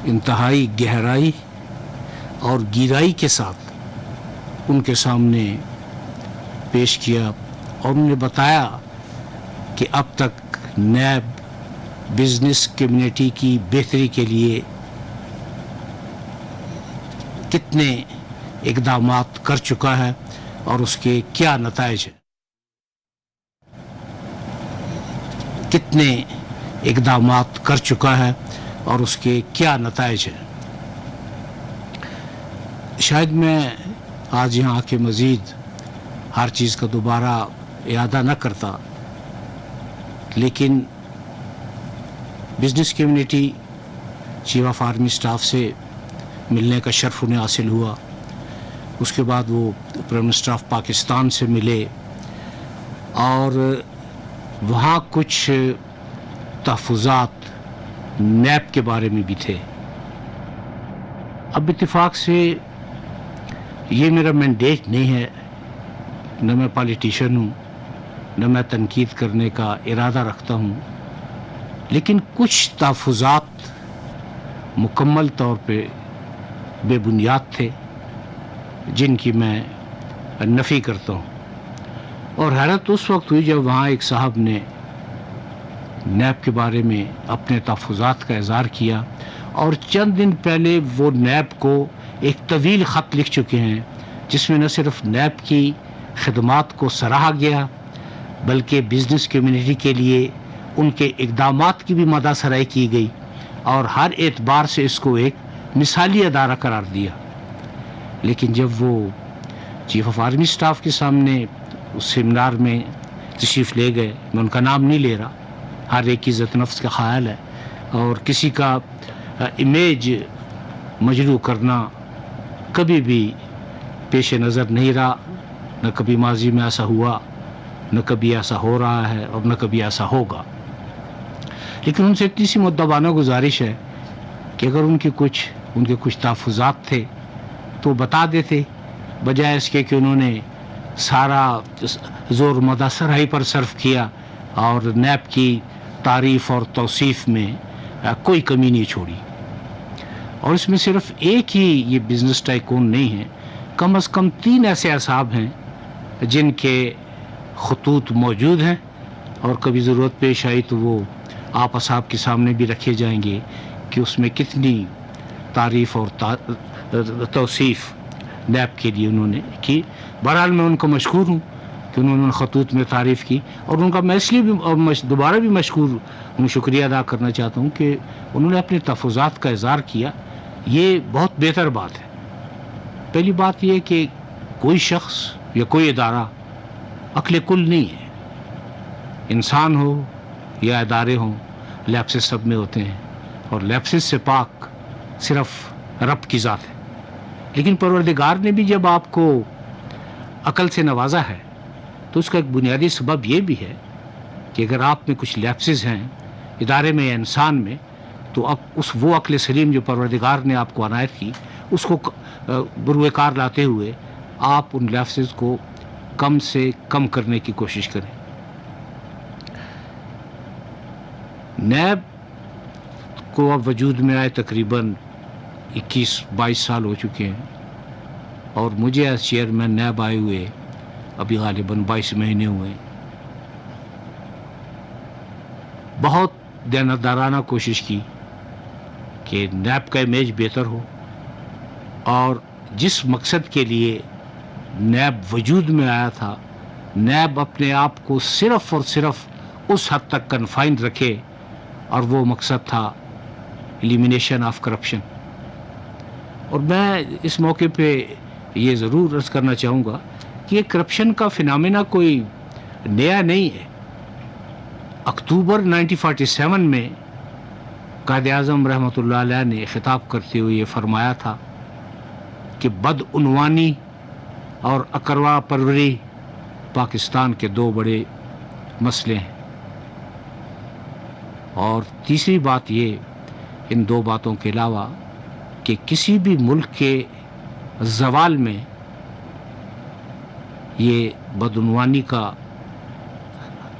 انتہائی گہرائی اور گہرائی کے ساتھ ان کے سامنے پیش کیا اور انہوں نے بتایا کہ اب تک نیب بزنس کمیونٹی کی بہتری کے لیے کتنے اقدامات کر چکا ہے اور اس کے کیا نتائج ہیں، کتنے اقدامات کر چکا ہے اور اس کے کیا نتائج ہیں۔ شاید میں آج یہاں آ کے مزید ہر چیز کا دوبارہ اعادہ نہ کرتا، لیکن business community chief of army staff سے ملنے کا شرف انہیں حاصل ہوا۔ اس کے بعد وہ پرائم منسٹر آف پاکستان سے ملے اور وہاں کچھ تحفظات نیب کے بارے میں بھی تھے۔ اب اتفاق سے یہ میرا مینڈیٹ نہیں ہے، نہ میں پالیٹیشین ہوں، نہ میں تنقید کرنے کا ارادہ رکھتا ہوں، لیکن کچھ تحفظات مکمل طور پہ بے بنیاد تھے جن کی میں نفی کرتا ہوں۔ اور حیرت اس وقت ہوئی جب وہاں ایک صاحب نے نیب کے بارے میں اپنے تحفظات کا اظہار کیا اور چند دن پہلے وہ نیب کو ایک طویل خط لکھ چکے ہیں جس میں نہ صرف نیب کی خدمات کو سراہا گیا بلکہ بزنس کمیونٹی کے لیے ان کے اقدامات کی بھی مدح سرائی کی گئی اور ہر اعتبار سے اس کو ایک مثالی ادارہ قرار دیا۔ لیکن جب وہ چیف آف آرمی اسٹاف کے سامنے اس سیمینار میں تشریف لے گئے، میں ان کا نام نہیں لے رہا، ہر ایک کی عزت نفس کا خیال ہے اور کسی کا امیج مجروح کرنا کبھی بھی پیش نظر نہیں رہا، نہ کبھی ماضی میں ایسا ہوا، نہ کبھی ایسا ہو رہا ہے اور نہ کبھی ایسا ہوگا۔ لیکن ان سے اتنی سی مؤدبانہ گزارش ہے کہ اگر ان کے کچھ تحفظات تھے تو بتا دیتے، بجائے اس کے کہ انہوں نے سارا زور مدح سرائی پر صرف کیا اور نیب کی تعریف اور توصیف میں کوئی کمی نہیں چھوڑی۔ اور اس میں صرف ایک ہی یہ بزنس ٹائکون نہیں ہے، کم از کم 3 ایسے اصحاب ہیں جن کے خطوط موجود ہیں اور کبھی ضرورت پیش آئی تو وہ آپ اصحاب کے سامنے بھی رکھے جائیں گے کہ اس میں کتنی تعریف اور توصیف نیب کے لیے انہوں نے کی۔ بہرحال میں ان کو مشکور ہوں کہ انہوں نے خطوط میں تعریف کی اور ان کا میں اس لیے بھی دوبارہ بھی شکریہ ادا کرنا چاہتا ہوں کہ انہوں نے اپنے تحفظات کا اظہار کیا۔ یہ بہت بہتر بات ہے۔ پہلی بات یہ کہ کوئی شخص یا کوئی ادارہ عقل کل نہیں ہے، انسان ہو یا ادارے ہوں، لیپسز سب میں ہوتے ہیں اور لیپسز سے پاک صرف رب کی ذات ہے۔ لیکن پروردگار نے بھی جب آپ کو عقل سے نوازا ہے تو اس کا ایک بنیادی سبب یہ بھی ہے کہ اگر آپ میں کچھ لیپسز ہیں ادارے میں یا انسان میں، تو اب وہ عقل سلیم جو پروردگار نے آپ کو عنایت کی اس کو بروئے کار لاتے ہوئے آپ ان لیپسز کو کم سے کم کرنے کی کوشش کریں۔ نیب کو اب وجود میں آئے تقریباً 21-22 سال ہو چکے ہیں اور مجھے ایز چیئرمین نیب آئے ہوئے ابھی غالباً 22 مہینے ہوئے ہیں۔ بہت دیانتدارانہ کوشش کی کہ نیب کا امیج بہتر ہو اور جس مقصد کے لیے نیب وجود میں آیا تھا، نیب اپنے آپ کو صرف اور صرف اس حد تک کنفائنڈ رکھے اور وہ مقصد تھا ایلیمینیشن آف کرپشن۔ اور میں اس موقع پہ یہ ضرور عرض کرنا چاہوں گا کہ یہ کرپشن کا فنامنا کوئی نیا نہیں ہے۔ اکتوبر 1947 میں قائد اعظم رحمۃ اللہ علیہ نے خطاب کرتے ہوئے یہ فرمایا تھا کہ بدعنوانی اور اقروا پروری پاکستان کے 2 بڑے مسئلے ہیں۔ اور تیسری بات یہ، ان 2 باتوں کے علاوہ، کہ کسی بھی ملک کے زوال میں یہ بدعنوانی کا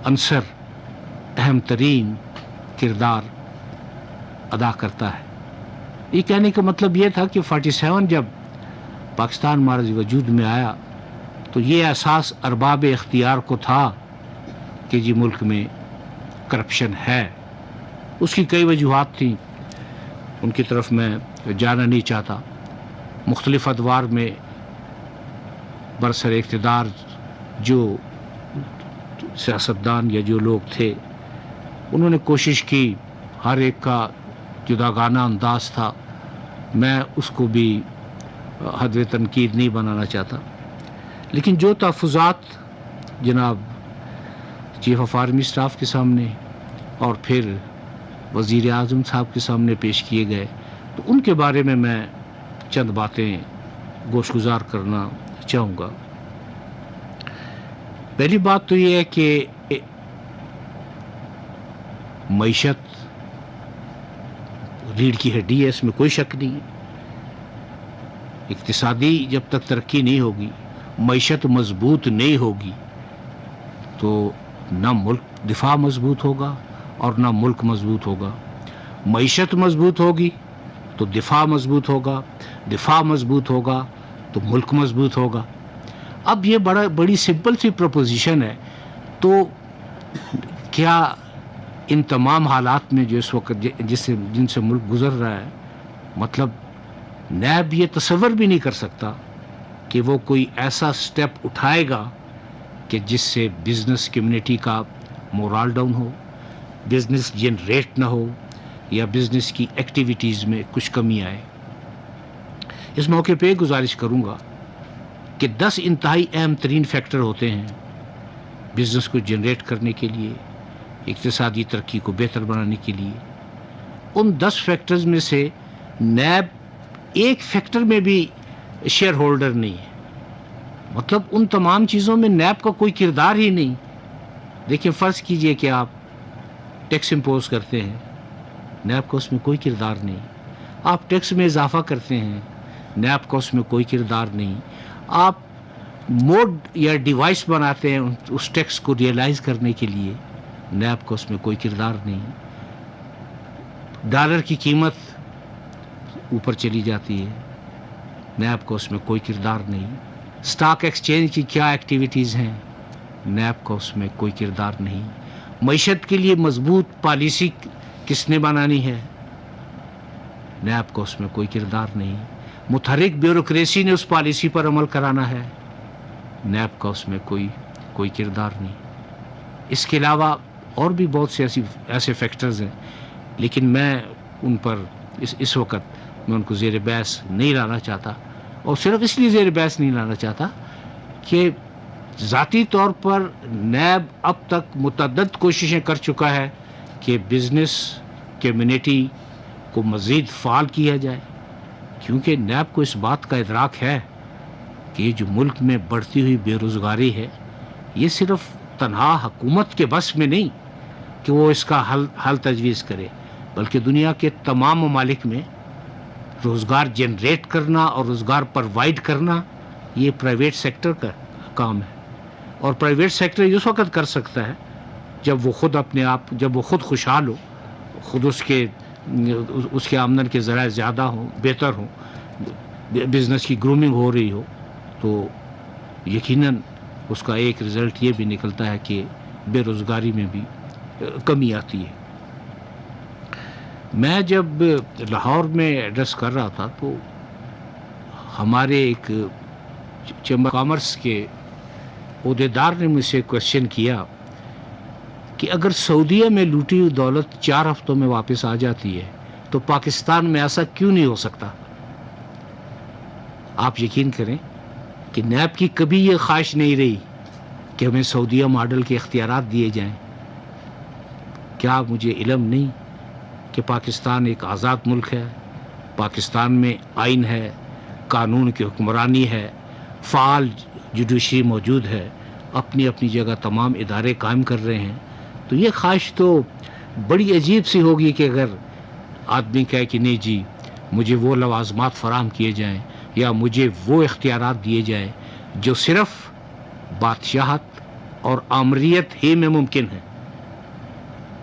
عنصر اہم ترین کردار ادا کرتا ہے۔ یہ کہنے کا مطلب یہ تھا کہ 47 جب پاکستان ہمارے وجود میں آیا تو یہ احساس ارباب اختیار کو تھا کہ جی ملک میں کرپشن ہے. اس کی کئی وجوہات تھیں، ان کی طرف میں جانا نہیں چاہتا. مختلف ادوار میں برسر اقتدار جو سیاستدان یا جو لوگ تھے انہوں نے کوشش کی، ہر ایک کا جداگانہ انداز تھا، میں اس کو بھی حد تنقید نہیں بنانا چاہتا. لیکن جو تحفظات جناب چیف آف آرمی اسٹاف کے سامنے اور پھر وزیر اعظم صاحب کے سامنے پیش کیے گئے تو ان کے بارے میں چند باتیں گوش گزار کرنا چاہوں گا. پہلی بات تو یہ ہے کہ معیشت ریڑھ کی ہڈی ہے، اس میں کوئی شک نہیں ہے. اقتصادی جب تک ترقی نہیں ہوگی، معیشت مضبوط نہیں ہوگی تو نہ ملک دفاع مضبوط ہوگا اور نہ ملک مضبوط ہوگا. معیشت مضبوط ہوگی تو دفاع مضبوط ہوگا، دفاع مضبوط ہوگا تو ملک مضبوط ہوگا. اب یہ بڑی سمپل سی پروپوزیشن ہے. تو کیا ان تمام حالات میں جو اس وقت جن سے ملک گزر رہا ہے، مطلب نیب یہ تصور بھی نہیں کر سکتا کہ وہ کوئی ایسا سٹیپ اٹھائے گا کہ جس سے بزنس کمیونٹی کا مورال ڈاؤن ہو، بزنس جنریٹ نہ ہو یا بزنس کی ایکٹیویٹیز میں کچھ کمی آئے. اس موقع پہ گزارش کروں گا کہ 10 انتہائی اہم ترین فیکٹر ہوتے ہیں بزنس کو جنریٹ کرنے کے لیے، اقتصادی ترقی کو بہتر بنانے کے لیے. ان 10 فیکٹرز میں سے نیب ایک فیکٹر میں بھی شیئر ہولڈر نہیں ہے. مطلب ان تمام چیزوں میں نیب کا کوئی کردار ہی نہیں. دیکھیں فرض کیجئے کہ آپ ٹیکس امپوز کرتے ہیں، نیب کا اس میں کوئی کردار نہیں. آپ ٹیکس میں اضافہ کرتے ہیں، نیب کا اس میں کوئی کردار نہیں. آپ موڈ یا ڈیوائس بناتے ہیں اس ٹیکس کو ریئلائز کرنے کے لیے، نیب کا اس میں کوئی کردار نہیں. ڈالر کی قیمت اوپر چلی جاتی ہے، نیب کا اس میں کوئی کردار نہیں. سٹاک ایکسچینج کی کیا ایکٹیویٹیز ہیں، نیب کا اس میں کوئی کردار نہیں. معیشت کے لیے مضبوط پالیسی کس نے بنانی ہے، نیب کا اس میں کوئی کردار نہیں. متحرک بیوروکریسی نے اس پالیسی پر عمل کرانا ہے، نیب کا اس میں کوئی کردار نہیں. اس کے علاوہ اور بھی بہت سے ایسے فیکٹرز ہیں، لیکن میں ان پر اس وقت میں ان کو زیر بحث نہیں لانا چاہتا. اور صرف اس لیے زیر بحث نہیں لانا چاہتا کہ ذاتی طور پر نیب اب تک متعدد کوششیں کر چکا ہے کہ بزنس کمیونٹی کو مزید فعال کیا جائے، کیونکہ نیب کو اس بات کا ادراک ہے کہ یہ جو ملک میں بڑھتی ہوئی بے روزگاری ہے یہ صرف تنہا حکومت کے بس میں نہیں کہ وہ اس کا حل تجویز کرے، بلکہ دنیا کے تمام ممالک میں روزگار جنریٹ کرنا اور روزگار پرووائڈ کرنا یہ پرائیویٹ سیکٹر کا کام ہے. اور پرائیویٹ سیکٹر اس وقت کر سکتا ہے جب وہ خود اپنے آپ جب وہ خود خوشحال ہو، خود اس کے آمدن کے ذرائع زیادہ ہوں، بہتر ہوں، بزنس کی گرومنگ ہو رہی ہو، تو یقیناً اس کا ایک رزلٹ یہ بھی نکلتا ہے کہ بے روزگاری میں بھی کمی آتی ہے. میں جب لاہور میں ایڈریس کر رہا تھا تو ہمارے ایک چیمبر کامرس کے عہدیدار نے مجھ سے کوشچن کیا کہ اگر سعودیہ میں لوٹی ہوئی دولت 4 ہفتوں میں واپس آ جاتی ہے تو پاکستان میں ایسا کیوں نہیں ہو سکتا. آپ یقین کریں کہ نیب کی کبھی یہ خواہش نہیں رہی کہ ہمیں سعودیہ ماڈل کے اختیارات دیے جائیں. کیا مجھے علم نہیں کہ پاکستان ایک آزاد ملک ہے، پاکستان میں آئین ہے، قانون کی حکمرانی ہے، فعال جوڈیشری موجود ہے، اپنی اپنی جگہ تمام ادارے قائم کر رہے ہیں. تو یہ خواہش تو بڑی عجیب سی ہوگی کہ اگر آدمی کہے کہ نہیں جی مجھے وہ لوازمات فراہم کیے جائیں یا مجھے وہ اختیارات دیے جائیں جو صرف بادشاہت اور آمریت ہی میں ممکن ہے.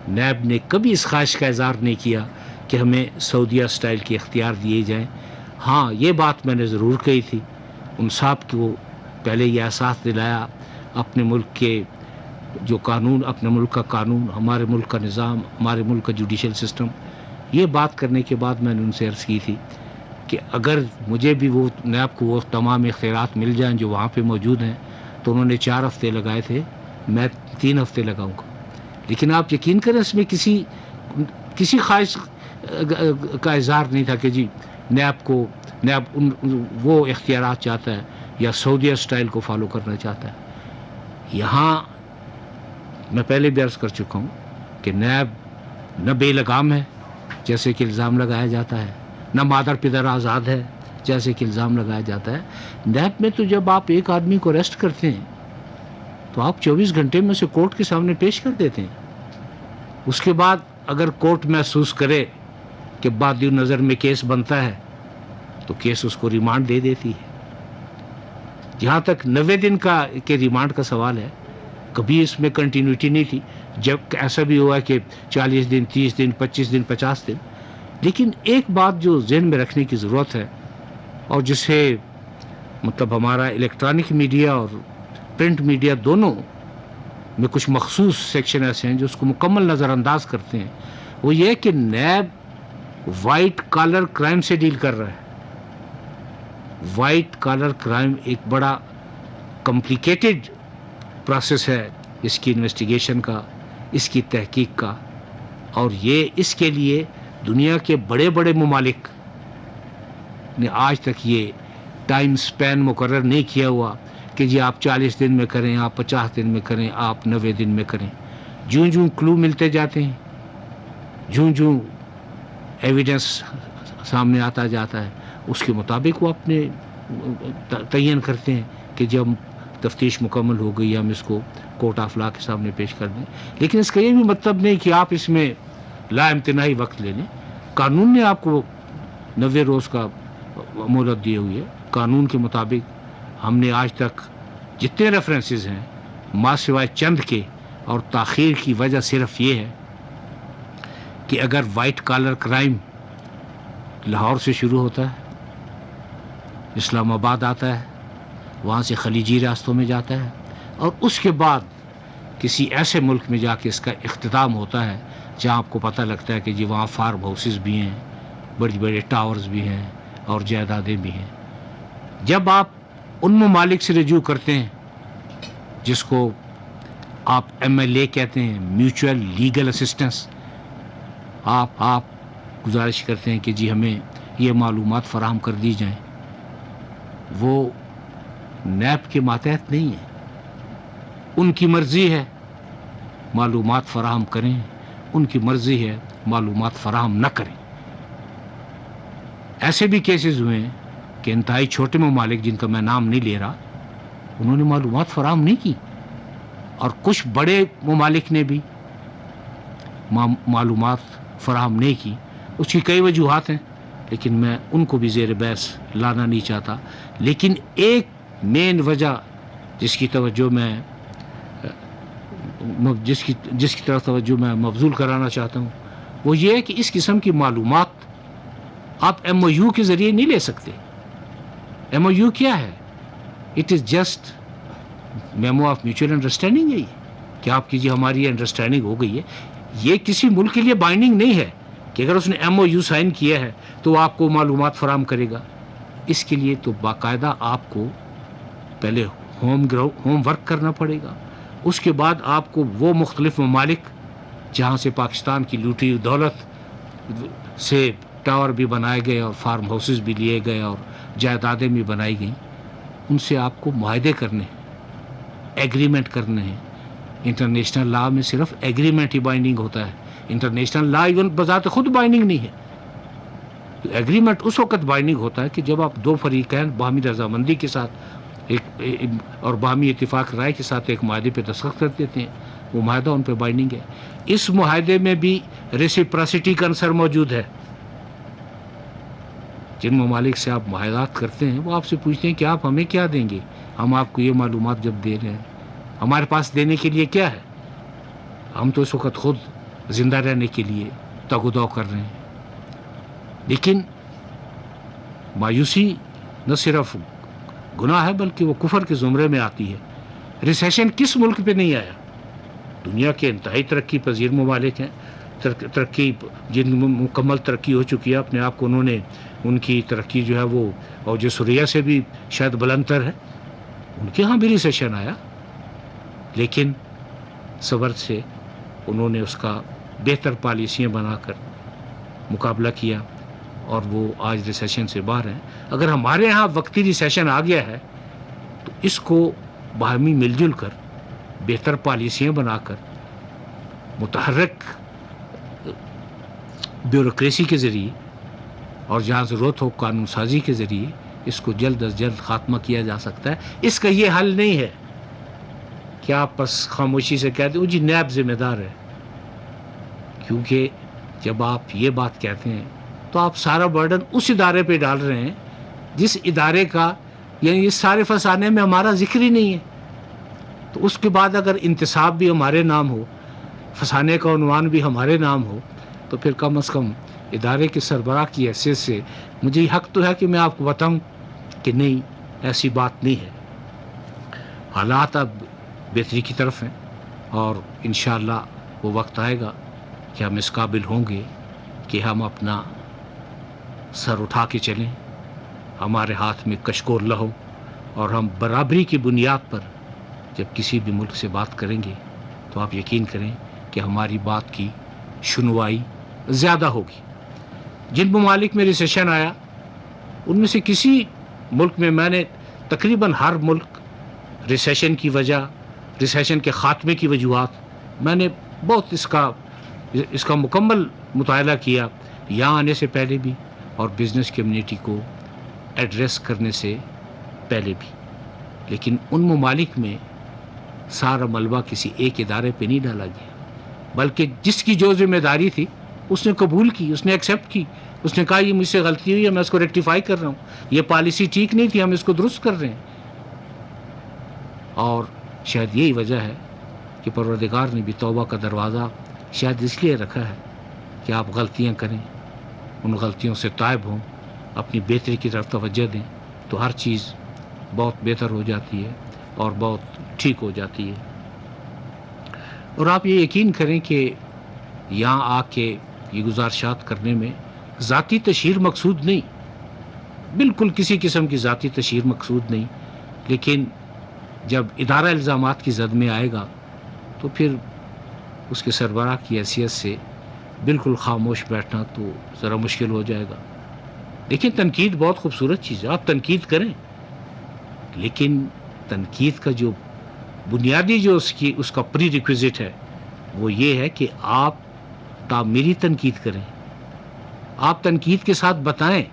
نیب نے کبھی اس خواہش کا اظہار نہیں کیا کہ ہمیں سعودیہ سٹائل کے اختیار دیے جائیں. ہاں یہ بات میں نے ضرور کہی تھی ان صاحب کو پہلے یہ احساس دلایا اپنے ملک کے جو قانون، اپنے ملک کا قانون، ہمارے ملک کا نظام، ہمارے ملک کا جوڈیشل سسٹم. یہ بات کرنے کے بعد میں نے ان سے عرض کی تھی کہ اگر مجھے بھی وہ نیب کو وہ تمام اختیارات مل جائیں جو وہاں پہ موجود ہیں، تو انہوں نے 4 ہفتے لگائے تھے، میں 3 ہفتے لگاؤں گا. لیکن آپ یقین کریں اس میں کسی خواہش کا اظہار نہیں تھا کہ جی نیب وہ اختیارات چاہتا ہے یا سعودیہ سٹائل کو فالو کرنا چاہتا ہے. یہاں میں پہلے بھی عرض کر چکا ہوں کہ نیب نہ بے لگام ہے جیسے کہ الزام لگایا جاتا ہے، نہ مادر پدر آزاد ہے جیسے کہ الزام لگایا جاتا ہے. نیب میں تو جب آپ ایک آدمی کو اریسٹ کرتے ہیں تو آپ 24 گھنٹے میں اسے کورٹ کے سامنے پیش کر دیتے ہیں. اس کے بعد اگر کورٹ محسوس کرے کہ بعد نظر میں کیس بنتا ہے تو کیس اس کو ریمانڈ دے دیتی ہے. جہاں تک 90 دن کے ریمانڈ کا سوال ہے، کبھی اس میں کنٹینیوٹی نہیں تھی. جب ایسا بھی ہوا کہ 40 دن 30 دن 25 دن 50 دن. لیکن ایک بات جو ذہن میں رکھنے کی ضرورت ہے اور جسے مطلب ہمارا الیکٹرانک میڈیا اور پرنٹ میڈیا دونوں میں کچھ مخصوص سیکشن ایسے ہیں جو اس کو مکمل نظر انداز کرتے ہیں، وہ یہ کہ نیب وائٹ کالر کرائم سے ڈیل کر رہا ہے. وائٹ کالر کرائم ایک بڑا کمپلیکیٹڈ پروسیس ہے اس کی انویسٹیگیشن کا، اس کی تحقیق کا. اور یہ اس کے لیے دنیا کے بڑے بڑے ممالک نے آج تک یہ ٹائم سپین مقرر نہیں کیا ہوا کہ جی آپ 40 دن میں کریں، آپ 50 دن میں کریں، آپ 90 دن میں کریں. جوں جوں کلو ملتے جاتے ہیں، جوں جوں ایویڈنس سامنے آتا جاتا ہے، اس کے مطابق وہ اپنے تعین کرتے ہیں کہ جب تفتیش مکمل ہو گئی ہم اس کو کورٹ آف لا کے سامنے پیش کر دیں. لیکن اس کا یہ بھی مطلب نہیں کہ آپ اس میں لا امتناعی وقت لے لیں. قانون نے آپ کو 90 روز کا مہلت دی ہوئی ہے. قانون کے مطابق ہم نے آج تک جتنے ریفرنسز ہیں، ماں سوائے چند کے، اور تاخیر کی وجہ صرف یہ ہے کہ اگر وائٹ کالر کرائم لاہور سے شروع ہوتا ہے، اسلام آباد آتا ہے، وہاں سے خلیجی ریاستوں میں جاتا ہے، اور اس کے بعد کسی ایسے ملک میں جا کے اس کا اختتام ہوتا ہے جہاں آپ کو پتہ لگتا ہے کہ جی وہاں فارم ہاؤسز بھی ہیں، بڑے بڑے ٹاورز بھی ہیں اور جائیدادیں بھی ہیں. جب آپ ان ممالک سے رجوع کرتے ہیں جس کو آپ MLA کہتے ہیں، میوچول لیگل اسسٹنس، آپ گزارش کرتے ہیں کہ جی ہمیں یہ معلومات فراہم کر دی جائیں، وہ نیب کے ماتحت نہیں ہے. ان کی مرضی ہے معلومات فراہم کریں، ان کی مرضی ہے معلومات فراہم نہ کریں. ایسے بھی کیسز ہوئے ہیں کہ انتہائی چھوٹے ممالک جن کا میں نام نہیں لے رہا، انہوں نے معلومات فراہم نہیں کی، اور کچھ بڑے ممالک نے بھی معلومات فراہم نہیں کی. اس کی کئی وجوہات ہیں لیکن میں ان کو بھی زیر بحث لانا نہیں چاہتا. لیکن ایک مین وجہ جس کی طرف توجہ میں مبذول کرانا چاہتا ہوں، وہ یہ ہے کہ اس قسم کی معلومات آپ MOU کے ذریعے نہیں لے سکتے. MOU کیا ہے؟ It is just memo of mutual understanding ہے. کہ آپ کی جی ہماری انڈرسٹینڈنگ ہو گئی ہے. یہ کسی ملک کے لیے بائنڈنگ نہیں ہے کہ اگر اس نے MOU سائن کیا ہے تو وہ آپ کو معلومات فراہم کرے گا. اس کے لیے تو باقاعدہ آپ کو پہلے ہوم ورک کرنا پڑے گا. اس کے بعد آپ کو وہ مختلف ممالک جہاں سے پاکستان کی لوٹی دولت سے ٹاور بھی بنائے گئے اور فارم ہاؤسز بھی لیے گئے اور جائیدادیں بھی بنائی گئیں، ان سے آپ کو معاہدے کرنے ہیں، ایگریمنٹ کرنے ہیں. انٹرنیشنل لا میں صرف ایگریمنٹ ہی بائنڈنگ ہوتا ہے. انٹرنیشنل لا ایون بذات خود بائنڈنگ نہیں ہے. تو ایگریمنٹ اس وقت بائنڈنگ ہوتا ہے کہ جب آپ دو فریقین باہمی رضامندی کے ساتھ اور باہمی اتفاق رائے کے ساتھ ایک معاہدے پہ دستخط کر دیتے ہیں. وہ معاہدہ ان پہ بائنڈنگ ہے. اس معاہدے میں بھی ریسیپراسٹی کا عنصر موجود ہے. جن ممالک سے آپ معاہدات کرتے ہیں وہ آپ سے پوچھتے ہیں کہ آپ ہمیں کیا دیں گے. ہم آپ کو یہ معلومات جب دے رہے ہیں، ہمارے پاس دینے کے لیے کیا ہے؟ ہم تو اس وقت خود زندہ رہنے کے لیے تگ و دو کر رہے ہیں. لیکن مایوسی نہ صرف گناہ ہے بلکہ وہ کفر کے زمرے میں آتی ہے۔ ریسیشن کس ملک پہ نہیں آیا؟ دنیا کے انتہائی ترقی پذیر ممالک ہیں، ترقی جن میں مکمل ترقی ہو چکی ہے، اپنے آپ کو انہوں نے، ان کی ترقی جو ہے وہ اور جو سوریا سے بھی شاید بلند تر ہے، ان کے ہاں بھی ریسیشن آیا، لیکن صبر سے انہوں نے اس کا بہتر پالیسیاں بنا کر مقابلہ کیا اور وہ آج ریسیشن سے باہر ہیں۔ اگر ہمارے ہاں وقتی ریسیشن آ گیا ہے تو اس کو باہمی مل جل کر بہتر پالیسیاں بنا کر متحرک بیوروکریسی کے ذریعے اور جہاں ضرورت ہو قانون سازی کے ذریعے اس کو جلد از جلد خاتمہ کیا جا سکتا ہے۔ اس کا یہ حل نہیں ہے کہ آپ بس خاموشی سے کہتے ہیں جی نیب ذمہ دار ہے، کیونکہ جب آپ یہ بات کہتے ہیں تو آپ سارا برڈن اس ادارے پہ ڈال رہے ہیں جس ادارے کا یعنی یہ سارے فسانے میں ہمارا ذکر ہی نہیں ہے۔ تو اس کے بعد اگر انتصاب بھی ہمارے نام ہو، فسانے کا عنوان بھی ہمارے نام ہو، تو پھر کم از کم ادارے کے سربراہ کی حیثیت سے مجھے یہ حق تو ہے کہ میں آپ کو بتاؤں کہ نہیں، ایسی بات نہیں ہے۔ حالات اب بہتری کی طرف ہیں اور انشاءاللہ وہ وقت آئے گا کہ ہم اس قابل ہوں گے کہ ہم اپنا سر اٹھا کے چلیں، ہمارے ہاتھ میں کشکول نہ ہو، اور ہم برابری کی بنیاد پر جب کسی بھی ملک سے بات کریں گے تو آپ یقین کریں کہ ہماری بات کی سنوائی زیادہ ہوگی۔ جن ممالک میں ریسیشن آیا ان میں سے کسی ملک میں نے تقریباً ہر ملک ریسیشن کی وجہ، ریسیشن کے خاتمے کی وجوہات میں نے بہت اس کا مکمل مطالعہ کیا، یہاں آنے سے پہلے بھی اور بزنس کمیونٹی کو ایڈریس کرنے سے پہلے بھی۔ لیکن ان ممالک میں سارا ملبہ کسی ایک ادارے پہ نہیں ڈالا گیا، بلکہ جس کی جو ذمہ داری تھی اس نے قبول کی، اس نے ایکسیپٹ کی، اس نے کہا یہ مجھ سے غلطی ہوئی ہے، میں اس کو ریکٹیفائی کر رہا ہوں، یہ پالیسی ٹھیک نہیں تھی، ہم اس کو درست کر رہے ہیں۔ اور شاید یہی وجہ ہے کہ پروردگار نے بھی توبہ کا دروازہ شاید اس لیے رکھا ہے کہ آپ غلطیاں کریں، ان غلطیوں سے تائب ہوں، اپنی بہتری کی طرف توجہ دیں، تو ہر چیز بہت بہتر ہو جاتی ہے اور بہت ٹھیک ہو جاتی ہے۔ اور آپ یہ یقین کریں کہ یہاں آ کے یہ گزارشات کرنے میں ذاتی تشہیر مقصود نہیں، بالکل کسی قسم کی ذاتی تشہیر مقصود نہیں، لیکن جب ادارہ الزامات کی زد میں آئے گا تو پھر اس کے سربراہ کی حیثیت سے بالکل خاموش بیٹھنا تو ذرا مشکل ہو جائے گا۔ لیکن تنقید بہت خوبصورت چیز ہے، آپ تنقید کریں، لیکن تنقید کا جو بنیادی جو اس کا پری ریکویزٹ ہے وہ یہ ہے کہ آپ تعمیری تنقید کریں، آپ تنقید کے ساتھ بتائیں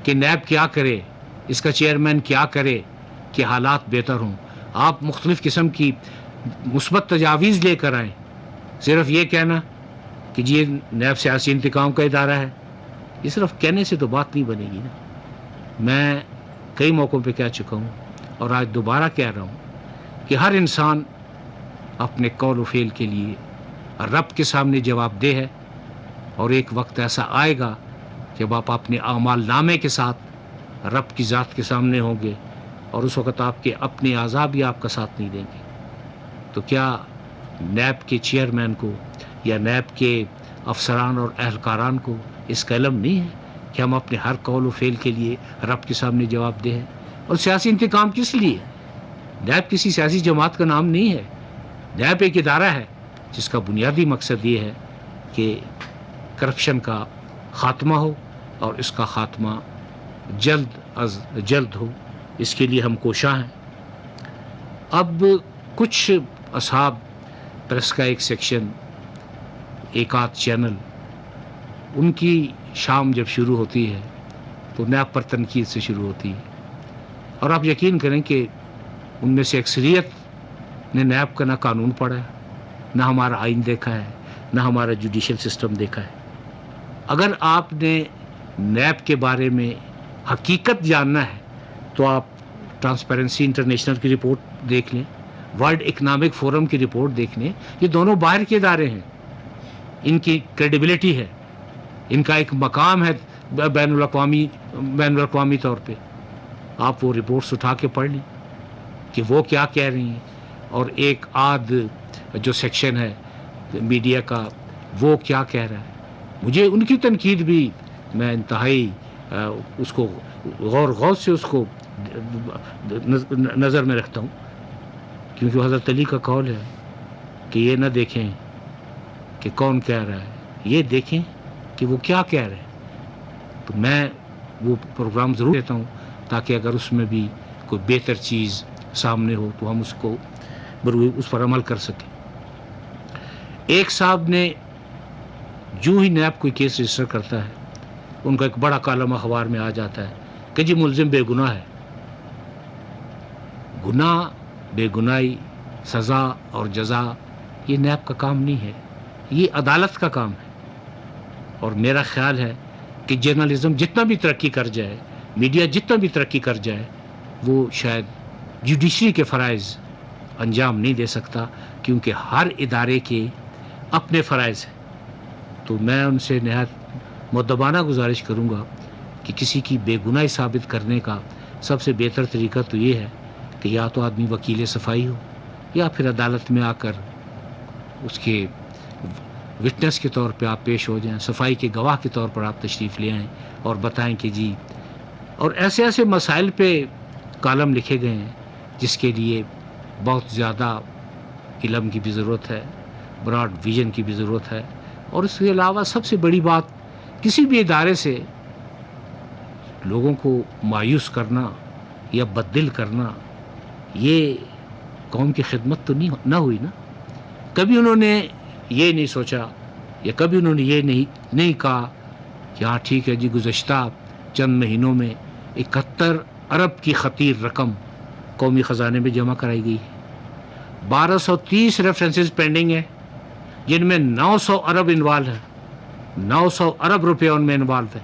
کہ نیب کیا کرے، اس کا چیئرمین کیا کرے کہ حالات بہتر ہوں۔ آپ مختلف قسم کی مثبت تجاویز لے کر آئیں۔ صرف یہ کہنا کہ جی نیب سیاسی انتقام کا ادارہ ہے، یہ صرف کہنے سے تو بات نہیں بنے گی نا۔ میں کئی موقعوں پہ کہہ چکا ہوں اور آج دوبارہ کہہ رہا ہوں کہ ہر انسان اپنے قول و فعل کے لیے رب کے سامنے جواب دہ ہے، اور ایک وقت ایسا آئے گا جب آپ اپنے اعمال نامے کے ساتھ رب کی ذات کے سامنے ہوں گے، اور اس وقت آپ کے اپنے اعضاء بھی آپ کا ساتھ نہیں دیں گے۔ تو کیا نیب کے چیئرمین کو یا نیب کے افسران اور اہلکاران کو اس کا علم نہیں ہے کہ ہم اپنے ہر قول و فعل کے لیے رب کے سامنے جواب دہ ہیں؟ اور سیاسی انتقام کس لیے؟ نیب کسی سیاسی جماعت کا نام نہیں ہے، نیب ایک ادارہ ہے جس کا بنیادی مقصد یہ ہے کہ کرپشن کا خاتمہ ہو، اور اس کا خاتمہ جلد از جلد ہو، اس کے لیے ہم کوشاں ہیں۔ اب کچھ اصحاب پریس کا ایک سیکشن، ایک آدھ چینل، ان کی شام جب شروع ہوتی ہے تو نیب پر تنقید سے شروع ہوتی ہے، اور آپ یقین کریں کہ ان میں سے اکثریت نے نیب کا نہ قانون پڑھا ہے، نہ ہمارا آئین دیکھا ہے، نہ ہمارا جوڈیشل سسٹم دیکھا ہے۔ اگر آپ نے نیب کے بارے میں حقیقت جاننا ہے تو آپ ٹرانسپیرنسی انٹرنیشنل کی رپورٹ دیکھ لیں، ورلڈ اکنامک فورم کی رپورٹ دیکھ لیں۔ یہ دونوں باہر کے ادارے ہیں، ان کی کریڈیبلٹی ہے، ان کا ایک مقام ہے بین الاقوامی طور پہ آپ وہ رپورٹس اٹھا کے پڑھ لیں کہ وہ کیا کہہ رہی ہیں، اور ایک آدھ جو سیکشن ہے میڈیا کا وہ کیا کہہ رہا ہے. مجھے ان کی تنقید بھی میں انتہائی اس کو غور سے اس کو نظر میں رکھتا ہوں، کیونکہ حضرت علی کا قول ہے کہ یہ نہ دیکھیں کہ کون کہہ رہا ہے، یہ دیکھیں کہ وہ کیا کہہ رہے ہیں. تو میں وہ پروگرام ضرور دیتا ہوں تاکہ اگر اس میں بھی کوئی بہتر چیز سامنے ہو تو ہم اس پر عمل کر سکیں. ایک صاحب نے جو ہی نیب کوئی کیس رجسٹر کرتا ہے ان کا ایک بڑا کالم اخبار میں آ جاتا ہے کہ جی ملزم بے گناہ ہے. گناہ، بے گناہی، سزا اور جزا یہ نیب کا کام نہیں ہے، یہ عدالت کا کام ہے. اور میرا خیال ہے کہ جرنلزم جتنا بھی ترقی کر جائے، میڈیا جتنا بھی ترقی کر جائے، وہ شاید جوڈیشری کے فرائض انجام نہیں دے سکتا، کیونکہ ہر ادارے کے اپنے فرائض ہیں. تو میں ان سے نہایت مؤدبانہ گزارش کروں گا کہ کسی کی بے گناہی ثابت کرنے کا سب سے بہتر طریقہ تو یہ ہے کہ یا تو آدمی وکیل صفائی ہو یا پھر عدالت میں آ کر اس کے وٹنس کے طور پہ آپ پیش ہو جائیں، صفائی کے گواہ کے طور پر آپ تشریف لے آئیں اور بتائیں کہ جی. اور ایسے ایسے مسائل پہ کالم لکھے گئے ہیں جس کے لیے بہت زیادہ علم کی بھی ضرورت ہے، براڈ ویژن کی بھی ضرورت ہے. اور اس کے علاوہ سب سے بڑی بات، کسی بھی ادارے سے لوگوں کو مایوس کرنا یا بددل کرنا یہ قوم کی خدمت تو نہ ہوئی نا. کبھی انہوں نے یہ نہیں سوچا یا کبھی انہوں نے یہ نہیں کہا کہ ہاں ٹھیک ہے جی گزشتہ چند مہینوں میں 71 ارب کی خطیر رقم قومی خزانے میں جمع کرائی گئی ہے، 1230 ریفرنسز پینڈنگ ہیں جن میں 900 ارب انوالو ہے، 900 ارب روپے ان میں انوالو ہے.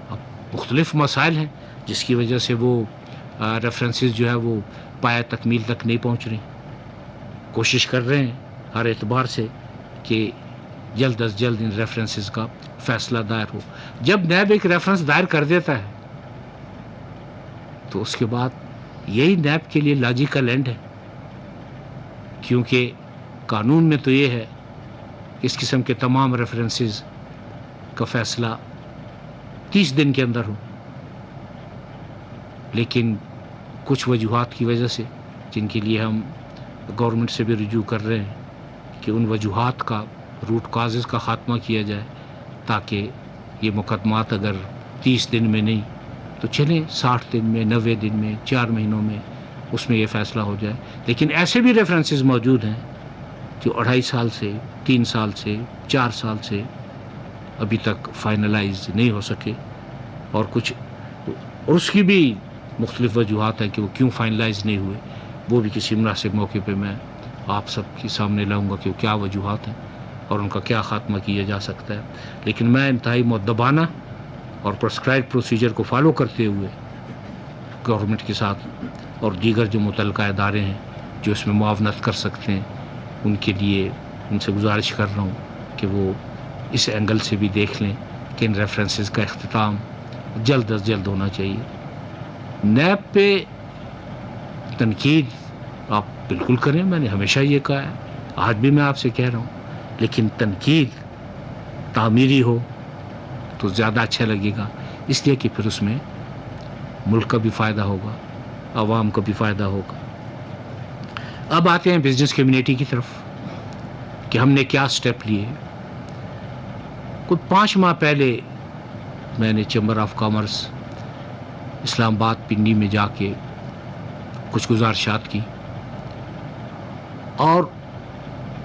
اب مختلف مسائل ہیں جس کی وجہ سے وہ ریفرنسز جو ہے وہ پایہ تکمیل تک نہیں پہنچ رہی. کوشش کر رہے ہیں ہر اعتبار سے کہ جلد از جلد ان ریفرنسز کا فیصلہ دائر ہو. جب نیب ایک ریفرنس دائر کر دیتا ہے تو اس کے بعد یہی نیب کے لیے لاجیکل اینڈ ہے، کیونکہ قانون میں تو یہ ہے کہ اس قسم کے تمام ریفرنسز کا فیصلہ 30 دن کے اندر ہو. لیکن کچھ وجوہات کی وجہ سے جن کے لیے ہم گورنمنٹ سے بھی رجوع کر رہے ہیں کہ ان وجوہات کا روٹ کازز کا خاتمہ کیا جائے تاکہ یہ مقدمات اگر 30 دن میں نہیں تو چلیں 60 دن میں، 90 دن میں، 4 مہینوں میں اس میں یہ فیصلہ ہو جائے. لیکن ایسے بھی ریفرنسز موجود ہیں جو 2.5 سال سے، 3 سال سے، 4 سال سے ابھی تک فائنلائز نہیں ہو سکے، اور اس کی بھی مختلف وجوہات ہیں کہ وہ کیوں فائنلائز نہیں ہوئے. وہ بھی کسی مناسب موقع پہ میں آپ سب کے سامنے لاؤں گا کہ وہ کیا وجوہات ہیں اور ان کا کیا خاتمہ کیا جا سکتا ہے. لیکن میں انتہائی مؤدبانہ اور پرسکرائب پروسیجر کو فالو کرتے ہوئے گورنمنٹ کے ساتھ اور دیگر جو متعلقہ ادارے ہیں جو اس میں معاونت کر سکتے ہیں ان کے لیے ان سے گزارش کر رہا ہوں کہ وہ اس اینگل سے بھی دیکھ لیں کہ ان ریفرنسز کا اختتام جلد از جلد ہونا چاہیے. نیب پہ تنقید آپ بالکل کریں، میں نے ہمیشہ یہ کہا ہے، آج بھی میں آپ سے کہہ رہا ہوں، لیکن تنقید تعمیری ہو تو زیادہ اچھا لگے گا، اس لیے کہ پھر اس میں ملک کا بھی فائدہ ہوگا، عوام کا بھی فائدہ ہوگا. اب آتے ہیں بزنس کمیونٹی کی طرف کہ ہم نے کیا سٹیپ لیے. کچھ 5 ماہ پہلے میں نے چیمبر آف کامرس اسلام آباد پنڈی میں جا کے کچھ گزارشات کی، اور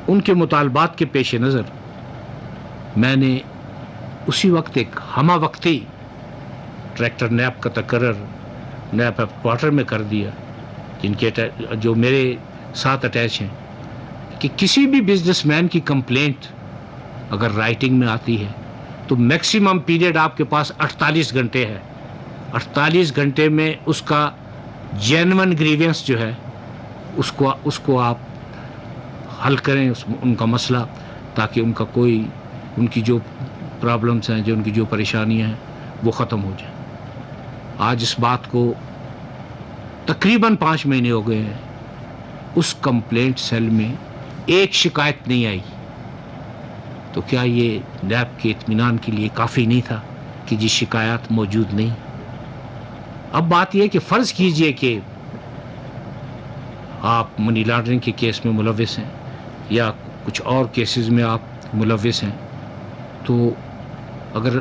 ان کے مطالبات کے پیش نظر میں نے اسی وقت ایک ہمہ وقتی ڈائریکٹر نیب کا تقرر نیب ہیڈ کوارٹر میں کر دیا، جن کے جو میرے ساتھ اٹیچ ہیں، کہ کسی بھی بزنس مین کی کمپلینٹ اگر رائٹنگ میں آتی ہے تو میکسیمم پیریڈ آپ کے پاس 48 گھنٹے ہے. 48 گھنٹے میں اس کا جینون گریوینس جو ہے اس کو آپ حل کریں، ان کا مسئلہ، تاکہ ان کی جو پرابلمس ہیں، جو ان کی جو پریشانیاں ہیں وہ ختم ہو جائیں۔ آج اس بات کو تقریباً 5 مہینے ہو گئے ہیں، اس کمپلینٹ سیل میں ایک شکایت نہیں آئی، تو کیا یہ نیب کے اطمینان کے لیے کافی نہیں تھا کہ جی شکایات موجود نہیں؟ اب بات یہ ہے کہ فرض کیجئے کہ آپ منی لانڈرنگ کے کیس میں ملوث ہیں یا کچھ اور کیسز میں آپ ملوث ہیں، تو اگر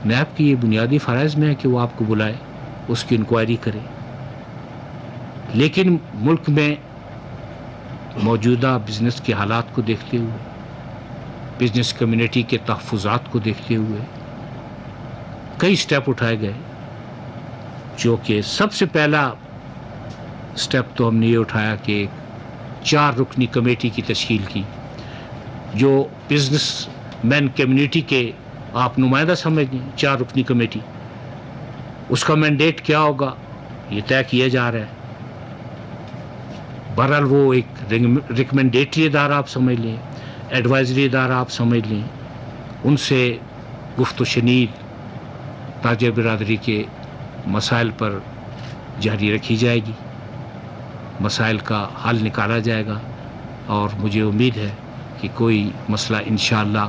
نیب کی یہ بنیادی فرائض میں ہے کہ وہ آپ کو بلائے، اس کی انکوائری کرے، لیکن ملک میں موجودہ بزنس کے حالات کو دیکھتے ہوئے، بزنس کمیونٹی کے تحفظات کو دیکھتے ہوئے کئی سٹیپ اٹھائے گئے، جو کہ سب سے پہلا سٹیپ تو ہم نے یہ اٹھایا کہ ایک 4 رکنی کمیٹی کی تشکیل کی، جو بزنس مین کمیونٹی کے آپ نمائندہ سمجھ لیں، 4 رکنی کمیٹی، اس کا مینڈیٹ کیا ہوگا یہ طے کیا جا رہا ہے۔ بہرحال وہ ایک ریکمنڈیٹری ادارہ آپ سمجھ لیں، ایڈوائزری ادارہ آپ سمجھ لیں، ان سے گفت و شنید تاجر برادری کے مسائل پر جاری رکھی جائے گی، مسائل کا حل نکالا جائے گا، اور مجھے امید ہے کہ کوئی مسئلہ انشاءاللہ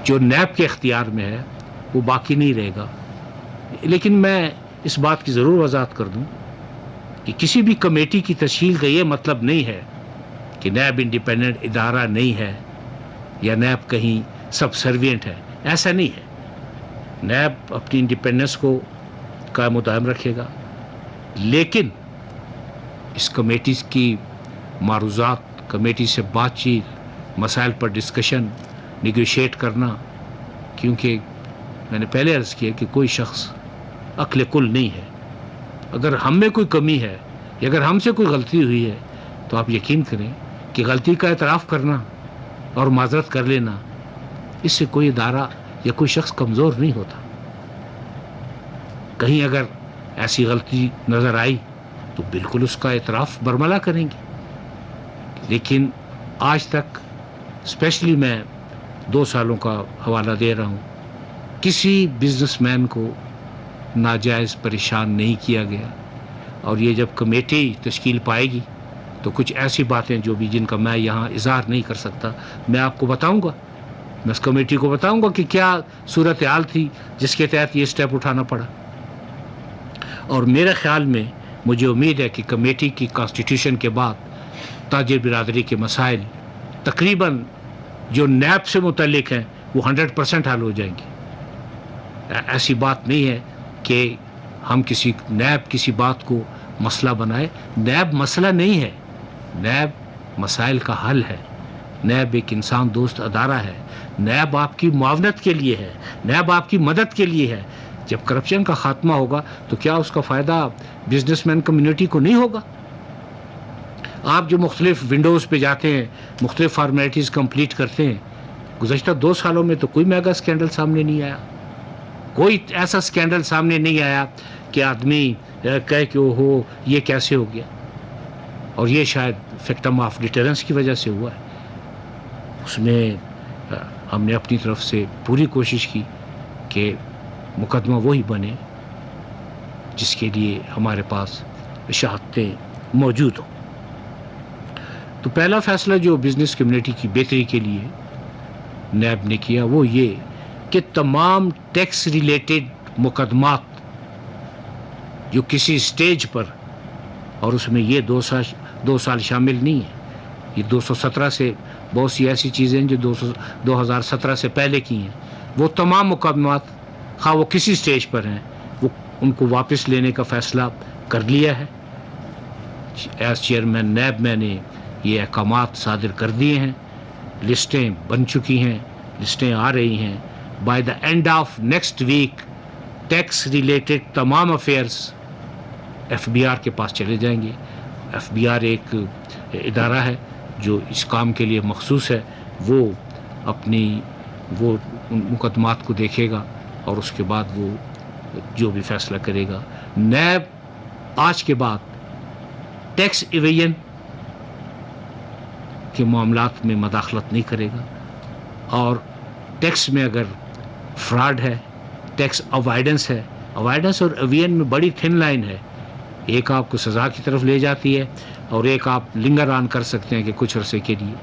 جو نیب کے اختیار میں ہے وہ باقی نہیں رہے گا۔ لیکن میں اس بات کی ضرور وضاحت کر دوں کہ کسی بھی کمیٹی کی تشکیل کا یہ مطلب نہیں ہے کہ نیب انڈیپینڈنٹ ادارہ نہیں ہے یا نیب کہیں سب سروینٹ ہے، ایسا نہیں ہے۔ نیب اپنی انڈیپینڈنس کو قائم و دائم رکھے گا، لیکن اس کمیٹی کی معروضات، کمیٹی سے بات چیت، مسائل پر ڈسکشن، نیگوشیٹ کرنا، کیونکہ میں نے پہلے عرض کیا کہ کوئی شخص عقل کل نہیں ہے۔ اگر ہم میں کوئی کمی ہے یا اگر ہم سے کوئی غلطی ہوئی ہے تو آپ یقین کریں کہ غلطی کا اعتراف کرنا اور معذرت کر لینا، اس سے کوئی ادارہ یا کوئی شخص کمزور نہیں ہوتا۔ کہیں اگر ایسی غلطی نظر آئی تو بالکل اس کا اعتراف برملا کریں گے، لیکن آج تک اسپیشلی میں 2 سالوں کا حوالہ دے رہا ہوں، کسی بزنس مین کو ناجائز پریشان نہیں کیا گیا۔ اور یہ جب کمیٹی تشکیل پائے گی تو کچھ ایسی باتیں جو بھی جن کا میں یہاں اظہار نہیں کر سکتا، میں آپ کو بتاؤں گا، میں اس کمیٹی کو بتاؤں گا کہ کیا صورتحال تھی جس کے تحت یہ سٹیپ اٹھانا پڑا۔ اور میرے خیال میں مجھے امید ہے کہ کمیٹی کی کانسٹیٹیوشن کے بعد تاجر برادری کے مسائل تقریباً جو نیب سے متعلق ہیں وہ 100% حل ہو جائیں گے۔ ایسی بات نہیں ہے کہ ہم نیب کسی بات کو مسئلہ بنائے۔ نیب مسئلہ نہیں ہے، نیب مسائل کا حل ہے، نیب ایک انسان دوست ادارہ ہے، نیب آپ کی معاونت کے لیے ہے، نیب آپ کی مدد کے لیے ہے۔ جب کرپشن کا خاتمہ ہوگا تو کیا اس کا فائدہ بزنس مین کمیونٹی کو نہیں ہوگا؟ آپ جو مختلف ونڈوز پہ جاتے ہیں، مختلف فارمیلٹیز کمپلیٹ کرتے ہیں، گزشتہ 2 سالوں میں تو کوئی میگا اسکینڈل سامنے نہیں آیا، کوئی ایسا اسکینڈل سامنے نہیں آیا کہ آدمی کہے کہ اوہو یہ کیسے ہو گیا، اور یہ شاید وکٹم آف ڈیٹرنس کی وجہ سے ہوا ہے۔ اس میں ہم نے اپنی طرف سے پوری کوشش کی کہ مقدمہ وہی بنے جس کے لیے ہمارے پاس شہادتیں موجود ہوں۔ تو پہلا فیصلہ جو بزنس کمیونٹی کی بہتری کے لیے نیب نے کیا وہ یہ کہ تمام ٹیکس ریلیٹڈ مقدمات جو کسی سٹیج پر، اور اس میں یہ 2 سال شامل نہیں ہے، یہ 217 سے بہت سی ایسی چیزیں جو 2017 سے پہلے کی ہیں، وہ تمام مقدمات خواہ وہ کسی سٹیج پر ہیں، وہ ان کو واپس لینے کا فیصلہ کر لیا ہے۔ ایز چیئرمین نیب میں نے یہ احکامات صادر کر دیے ہیں، لسٹیں بن چکی ہیں، لسٹیں آ رہی ہیں۔ By the end of next week tax related تمام افیئرس FBR کے پاس چلے جائیں گے۔ FBR ایک ادارہ ہے جو اس کام کے لیے مخصوص ہے، وہ مقدمات کو دیکھے گا اور اس کے بعد وہ جو بھی فیصلہ کرے گا۔ نیب آج کے بعد ٹیکس ایویژن کے معاملات میں مداخلت نہیں کرے گا، اور ٹیکس میں اگر فراڈ ہے، ٹیکس اوائڈنس ہے. اوائڈنس اور اوین میں بڑی تھن لائن ہے. ایک آپ کو سزا کی طرف لے جاتی ہے اور ایک آپ لنگر آن کر سکتے ہیں کہ کچھ عرصے کے لیے.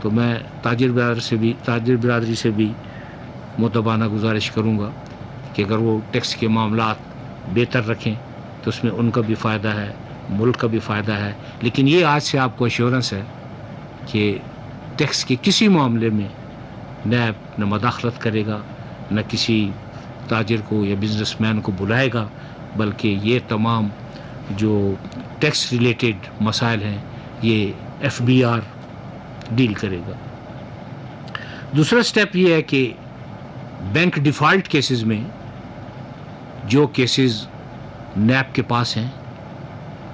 تو میں تاجر برادری سے بھی مؤدبانہ گزارش کروں گا کہ اگر وہ ٹیکس کے معاملات بہتر رکھیں تو اس میں ان کا بھی فائدہ ہے، ملک کا بھی فائدہ ہے. لیکن یہ آج سے آپ کو ایشورنس ہے کہ ٹیکس کے کسی معاملے میں نیب نہ مداخلت کرے گا، نہ کسی تاجر کو یا بزنس مین کو بلائے گا، بلکہ یہ تمام جو ٹیکس ریلیٹڈ مسائل ہیں یہ FBR ڈیل کرے گا. دوسرا سٹیپ یہ ہے کہ بینک ڈیفالٹ کیسز میں جو کیسز نیب کے پاس ہیں،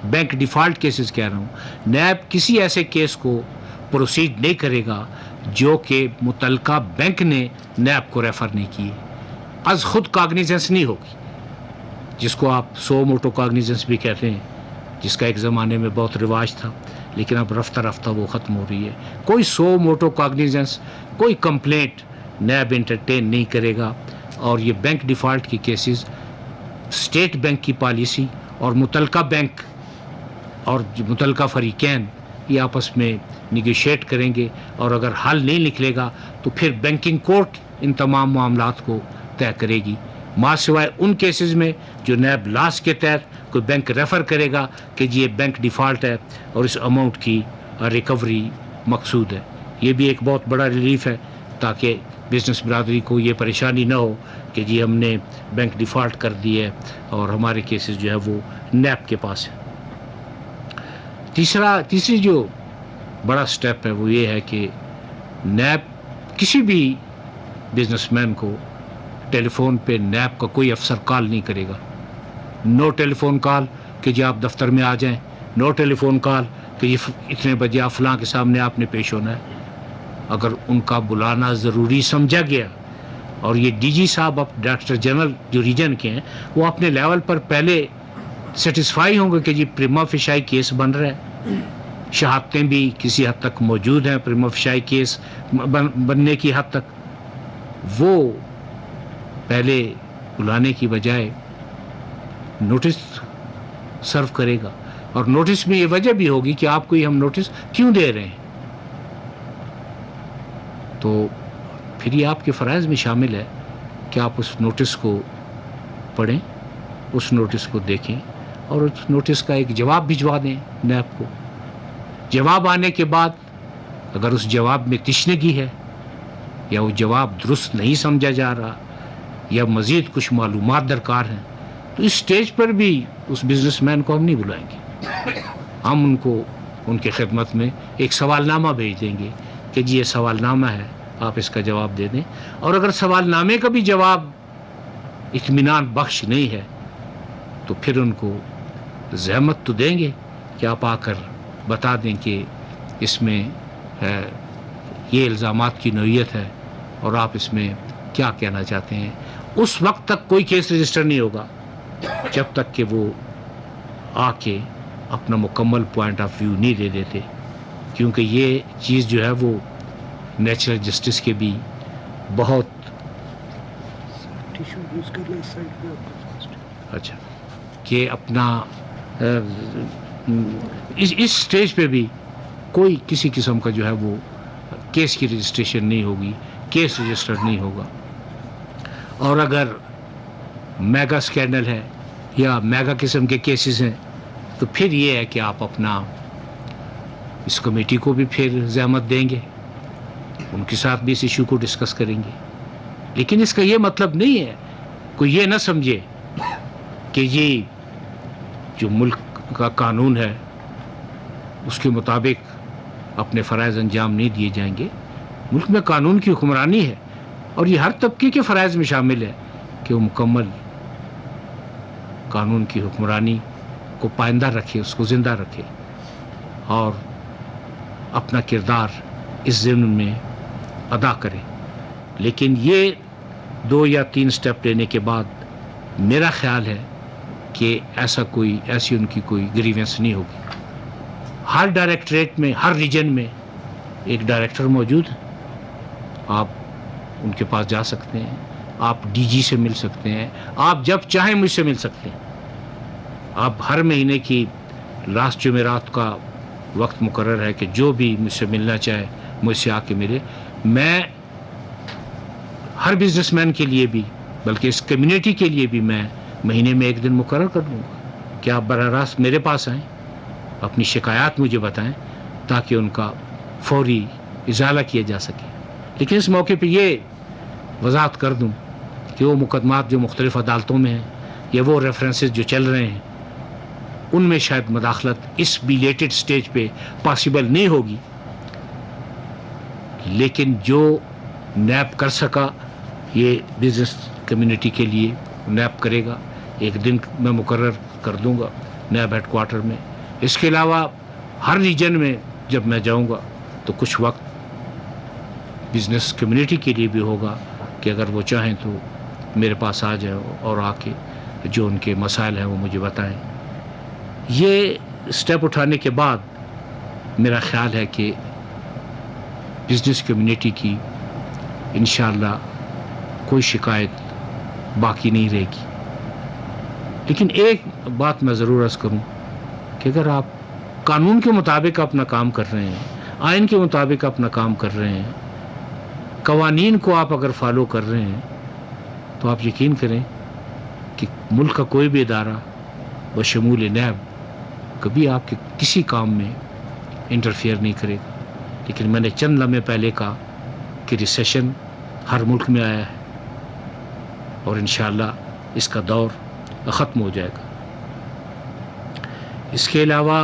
بینک ڈیفالٹ کیسز کہہ رہا ہوں، نیب کسی ایسے کیس کو پروسیڈ نہیں کرے گا جو کہ متعلقہ بینک نے نیب کو ریفر نہیں کیے. از خود کاگنیزنس نہیں ہوگی، جس کو آپ سو موٹو کاگنیزنس بھی کہتے ہیں، جس کا ایک زمانے میں بہت رواج تھا لیکن اب رفتہ رفتہ وہ ختم ہو رہی ہے. کوئی سو موٹو کاگنیزنس، کوئی کمپلینٹ نیب انٹرٹین نہیں کرے گا. اور یہ بینک ڈیفالٹ کی کیسز اسٹیٹ بینک کی پالیسی اور متعلقہ بینک اور متعلقہ فریقین یہ آپس میں نیگوشیٹ کریں گے، اور اگر حل نہیں نکلے گا تو پھر بینکنگ کورٹ ان تمام معاملات کو طے کرے گی، ماں سوائے ان کیسز میں جو نیب لاس کے تحت کوئی بینک ریفر کرے گا کہ جی یہ بینک ڈیفالٹ ہے اور اس اماؤنٹ کی ریکوری مقصود ہے. یہ بھی ایک بہت بڑا ریلیف ہے تاکہ بزنس برادری کو یہ پریشانی نہ ہو کہ جی ہم نے بینک ڈیفالٹ کر دی ہے اور ہمارے کیسز جو ہے وہ نیب کے پاس ہے. تیسری جو بڑا سٹیپ ہے وہ یہ ہے کہ نیب کسی بھی بزنس مین کو ٹیلی فون پہ نیب کا کوئی افسر کال نہیں کرے گا. نو ٹیلی فون کال کہ جی آپ دفتر میں آ جائیں، نو ٹیلی فون کال کہ یہ اتنے بجے آپ فلاں کے سامنے آپ نے پیش ہونا ہے. اگر ان کا بلانا ضروری سمجھا گیا اور یہ ڈی جی صاحب اب ڈائریکٹر جنرل جو ریجن کے ہیں وہ اپنے لیول پر پہلے سیٹسفائی ہوں گے کہ جی پریما فشائی کیس بن رہا ہے، شہادتیں بھی کسی حد تک موجود ہیں پریما فشائی کیس بننے کی حد تک، وہ پہلے بلانے کی بجائے نوٹس سرو کرے گا. اور نوٹس میں یہ وجہ بھی ہوگی کہ آپ کو یہ ہم نوٹس کیوں دے رہے ہیں. تو پھر یہ آپ کے فرائض میں شامل ہے کہ آپ اس نوٹس کو پڑھیں، اس نوٹس کو دیکھیں اور اس نوٹس کا ایک جواب بھجوا دیں نیب کو. جواب آنے کے بعد اگر اس جواب میں تشنگی ہے یا وہ جواب درست نہیں سمجھا جا رہا یا مزید کچھ معلومات درکار ہیں تو اس سٹیج پر بھی اس بزنس مین کو ہم نہیں بلائیں گے. ہم ان کو ان کے خدمت میں ایک سوال نامہ بھیج دیں گے کہ جی یہ سوال نامہ ہے، آپ اس کا جواب دے دیں. اور اگر سوال نامے کا بھی جواب اطمینان بخش نہیں ہے تو پھر ان کو زحمت تو دیں گے کہ آپ آ کر بتا دیں کہ اس میں یہ الزامات کی نوعیت ہے اور آپ اس میں کیا کہنا چاہتے ہیں. اس وقت تک کوئی کیس رجسٹر نہیں ہوگا جب تک کہ وہ آ کے اپنا مکمل پوائنٹ آف ویو نہیں دے دیتے، کیونکہ یہ چیز جو ہے وہ نیچرل جسٹس کے بھی بہت اچھا کہ اپنا اس سٹیج پہ بھی کوئی کسی قسم کا جو ہے وہ کیس کی رجسٹریشن نہیں ہوگی، کیس رجسٹر نہیں ہوگا. اور اگر میگا سکینڈل ہے یا میگا قسم کے کیسز ہیں تو پھر یہ ہے کہ آپ اپنا اس کمیٹی کو بھی پھر زحمت دیں گے، ان کے ساتھ بھی اس ایشو کو ڈسکس کریں گے. لیکن اس کا یہ مطلب نہیں ہے کوئی یہ نہ سمجھے کہ یہ جو ملک کا قانون ہے اس کے مطابق اپنے فرائض انجام نہیں دیے جائیں گے. ملک میں قانون کی حکمرانی ہے اور یہ ہر طبقے کے فرائض میں شامل ہے کہ وہ مکمل قانون کی حکمرانی کو پائندہ رکھے، اس کو زندہ رکھے اور اپنا کردار اس ضمن میں ادا کرے. لیکن یہ 2 یا 3 سٹیپ لینے کے بعد میرا خیال ہے کہ ایسی ان کی کوئی گریوینس نہیں ہوگی. ہر ڈائریکٹریٹ میں، ہر ریجن میں ایک ڈائریکٹر موجود ہے، آپ ان کے پاس جا سکتے ہیں، آپ ڈی جی سے مل سکتے ہیں، آپ جب چاہیں مجھ سے مل سکتے ہیں. آپ ہر مہینے کی لاسٹ جمعرات کا وقت مقرر ہے کہ جو بھی مجھ سے ملنا چاہے مجھ سے آ کے ملے. میں ہر بزنس مین کے لیے بھی، بلکہ اس کمیونٹی کے لیے بھی میں مہینے میں ایک دن مقرر کر دوں گا کہ آپ براہ راست میرے پاس آئیں، اپنی شکایات مجھے بتائیں تاکہ ان کا فوری ازالہ کیا جا سکے. لیکن اس موقع پہ یہ وضاحت کر دوں کہ وہ مقدمات جو مختلف عدالتوں میں ہیں یا وہ ریفرنسز جو چل رہے ہیں ان میں شاید مداخلت اس بیلیٹڈ سٹیج پہ پاسبل نہیں ہوگی، لیکن جو نیب کر سکا یہ بزنس کمیونٹی کے لیے نیب کرے گا. ایک دن میں مقرر کر دوں گا نیب ہیڈ کوارٹر میں. اس کے علاوہ ہر ریجن میں جب میں جاؤں گا تو کچھ وقت بزنس کمیونٹی کے لیے بھی ہوگا کہ اگر وہ چاہیں تو میرے پاس آ جائیں اور آ کے جو ان کے مسائل ہیں وہ مجھے بتائیں. یہ سٹیپ اٹھانے کے بعد میرا خیال ہے کہ بزنس کمیونٹی کی انشاءاللہ کوئی شکایت باقی نہیں رہے گی. لیکن ایک بات میں ضرور عرض کروں کہ اگر آپ قانون کے مطابق اپنا کام کر رہے ہیں، آئین کے مطابق اپنا کام کر رہے ہیں، قوانین کو آپ اگر فالو کر رہے ہیں تو آپ یقین کریں کہ ملک کا کوئی بھی ادارہ بشمول نیب کبھی آپ کے کسی کام میں انٹرفیئر نہیں کرے گا. لیکن میں نے چند لمحے پہلے کہا کہ ریسیشن ہر ملک میں آیا ہے اور انشاءاللہ اس کا دور ختم ہو جائے گا. اس کے علاوہ